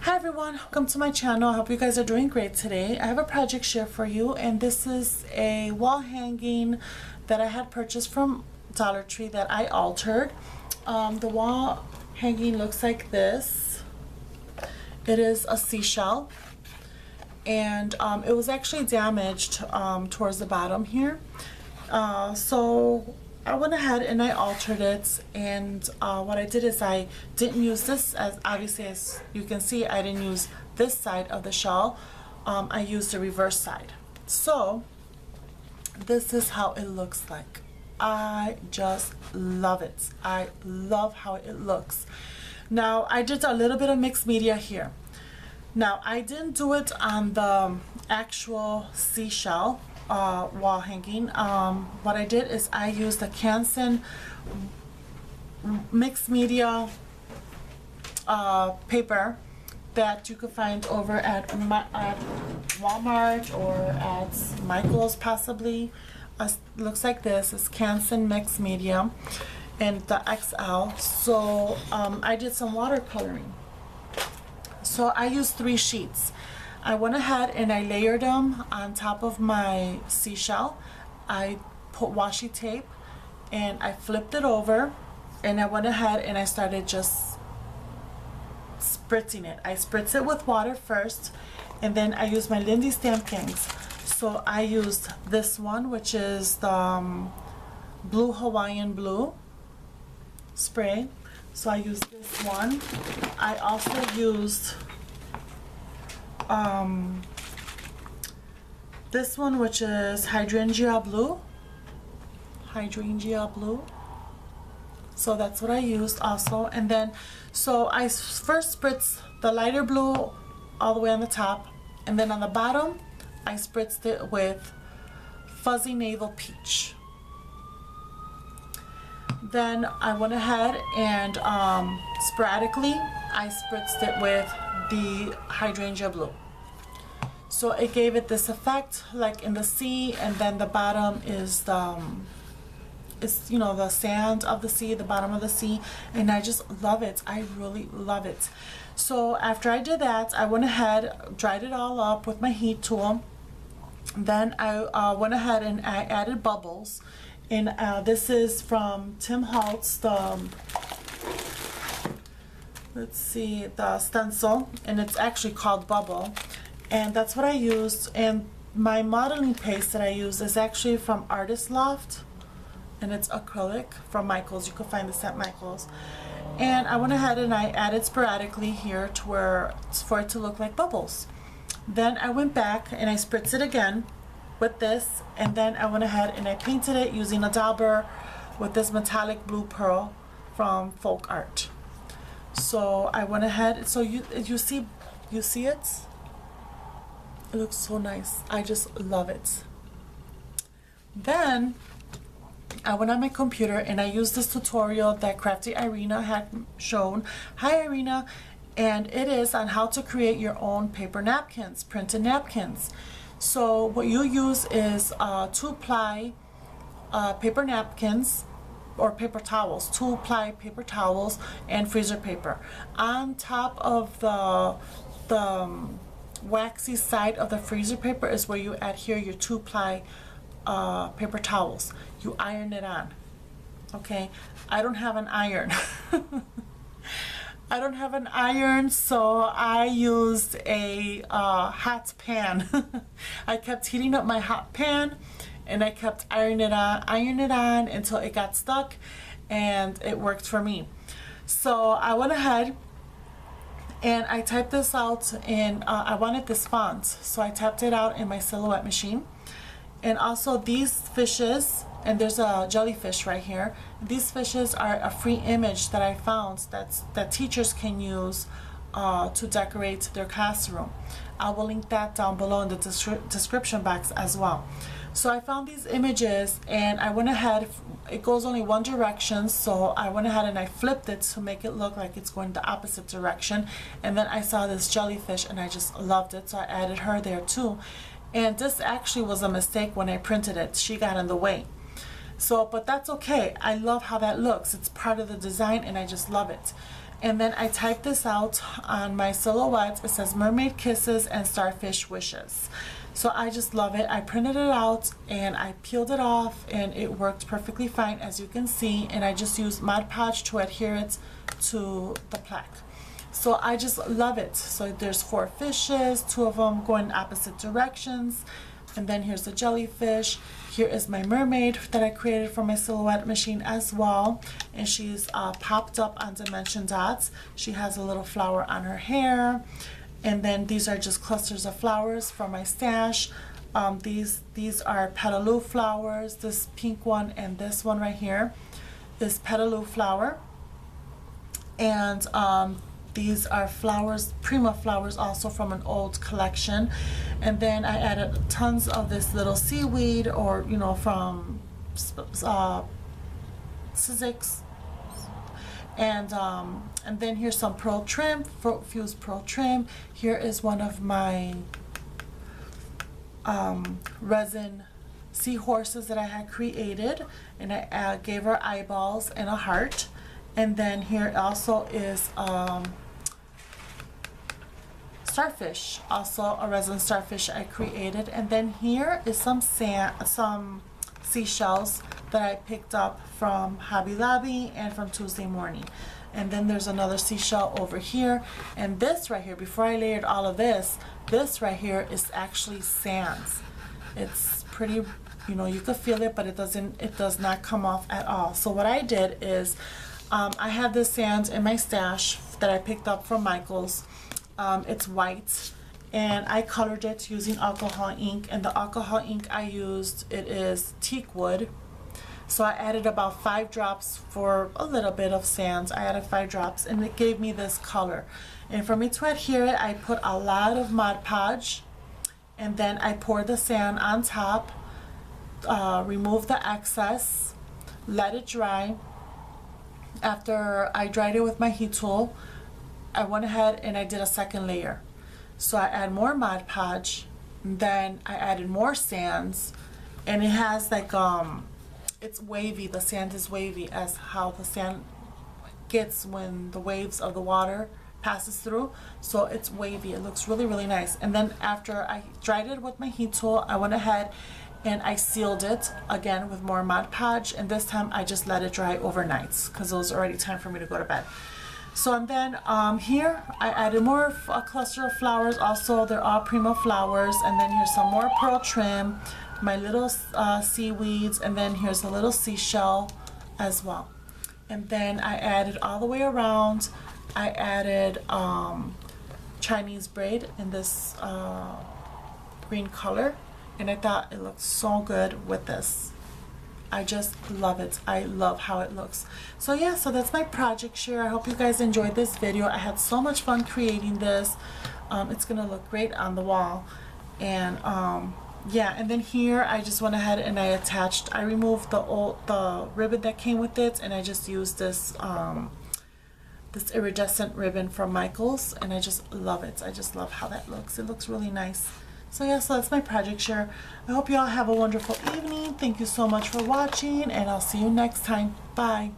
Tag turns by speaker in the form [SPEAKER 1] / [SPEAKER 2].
[SPEAKER 1] Hi everyone, welcome to my channel. I hope you guys are doing great today. I have a project share for you, and this is a wall hanging that I had purchased from Dollar Tree that I altered. The wall hanging looks like this. It is a seashell, and it was actually damaged towards the bottom here. So I went ahead and I altered it, and what I did is I didn't use this, as obviously as you can see I didn't use this side of the shell. I used the reverse side. So this is how it looks like. I just love it. I love how it looks. Now I did a little bit of mixed media here. Now I didn't do it on the actual seashell wall hanging. What I did is I used the Canson mixed media paper that you could find over at Walmart or at Michael's possibly. Looks like this. It's Canson mixed media and the XL. So I did some watercoloring. So I used 3 sheets. I went ahead and I layered them on top of my seashell. I put washi tape and I flipped it over, and I went ahead and I started just spritzing it. I spritz it with water first, and then I used my Lindy's Napkins. So I used this one, which is the blue Hawaiian blue spray. So I used this one. I also used this one, which is hydrangea blue. So that's what I used also. And then so I first spritzed the lighter blue all the way on the top, and then on the bottom I spritzed it with fuzzy navel peach. Then I went ahead and sporadically I spritzed it with the hydrangea blue. So it gave it this effect like in the sea, and then the bottom is the the sand of the sea, the bottom of the sea, and I just love it. I really love it. So after I did that, I went ahead, dried it all up with my heat tool. Then I went ahead and I added bubbles, and this is from Tim Holtz, the stencil, and it's actually called Bubble, and that's what I used. And my modeling paste that I use is actually from Artist Loft, and it's acrylic from Michael's. You can find this at Michael's. And I went ahead and I added sporadically here to where for it to look like bubbles. Then I went back and I spritzed it again with this, and then I went ahead and I painted it using a dauber with this metallic blue pearl from Folk Art. So I went ahead, so you see it? It looks so nice. I just love it. Then I went on my computer and I used this tutorial that Crafty Irina had shown. Hi Irina. And it is on how to create your own paper napkins, printed napkins. So what you use is 2-ply paper napkins, or paper towels, 2-ply paper towels and freezer paper. On top of the waxy side of the freezer paper is where you adhere your 2-ply paper towels. You iron it on. Okay, I don't have an iron. I don't have an iron, so I used a hot pan. I kept heating up my hot pan, and I kept ironing it on until it got stuck, and it worked for me. So I went ahead and I typed this out in, I wanted this font, so I typed it out in my Silhouette machine. And also these fishes, and there's a jellyfish right here. These fishes are a free image that I found that teachers can use to decorate their classroom. I will link that down below in the description box as well. So I found these images, and I went ahead, it goes only one direction, so I went ahead and I flipped it to make it look like it's going the opposite direction. And then I saw this jellyfish and I just loved it, so I added her there too. And this actually was a mistake when I printed it. She got in the way. So, but that's okay. I love how that looks. It's part of the design and I just love it. And then I typed this out on my silhouette. It says Mermaid Kisses and Starfish Wishes. So I just love it. I printed it out and I peeled it off, and it worked perfectly fine, as you can see. And I just used Mod Podge to adhere it to the plaque. So I just love it. So there's 4 fishes, 2 of them going in opposite directions. And then here's the jellyfish. Here is my mermaid that I created for my silhouette machine as well. And she's popped up on dimension dots. She has a little flower on her hair. And then these are just clusters of flowers from my stash. These are petaloo flowers. This pink one and this one right here is petaloo flower. And these are flowers, Prima flowers, also from an old collection. And then I added tons of this little seaweed, or you know, from Sizzix. And then here's some pearl trim, fused pearl trim. Here is one of my resin seahorses that I had created, and I gave her eyeballs and a heart. And then here also is starfish, also a resin starfish I created. And then here is some seashells that I picked up from Hobby Lobby and from Tuesday Morning. And then there's another seashell over here. And this right here, before I layered all of this right here is actually sands. It's pretty, you know, you could feel it, but it does not come off at all. So what I did is I have this sand in my stash that I picked up from Michael's. It's white, and I colored it using alcohol ink, and the alcohol ink I used, it is teak wood. So I added about 5 drops for a little bit of sands. I added 5 drops, and it gave me this color. And for me to adhere it, I put a lot of Mod Podge, and then I poured the sand on top, removed the excess, let it dry. After I dried it with my heat tool, I went ahead and I did a second layer. So I add more Mod Podge, then I added more sands, and it has like it's wavy. The sand is wavy, as how the sand gets when the waves of the water passes through. So it's wavy. It looks really, really nice. And then after I dried it with my heat tool, I went ahead and I sealed it again with more Mod Podge, and this time I just let it dry overnight because it was already time for me to go to bed. So and then here I added more a cluster of flowers. Also, they're all Prima flowers. And then here's some more pearl trim, my little seaweeds, and then here's a little seashell as well. And then I added all the way around, I added Chinese braid in this green color, and I thought it looked so good with this. I just love it. I love how it looks. So yeah, so that's my project share. I hope you guys enjoyed this video. I had so much fun creating this. It's gonna look great on the wall. And yeah, and then here I just went ahead and I removed the ribbon that came with it, and I just used this this iridescent ribbon from Michael's, and I just love it. I just love how that looks. It looks really nice. So yeah, so that's my project share. I hope you all have a wonderful evening. Thank you so much for watching, and I'll see you next time. Bye.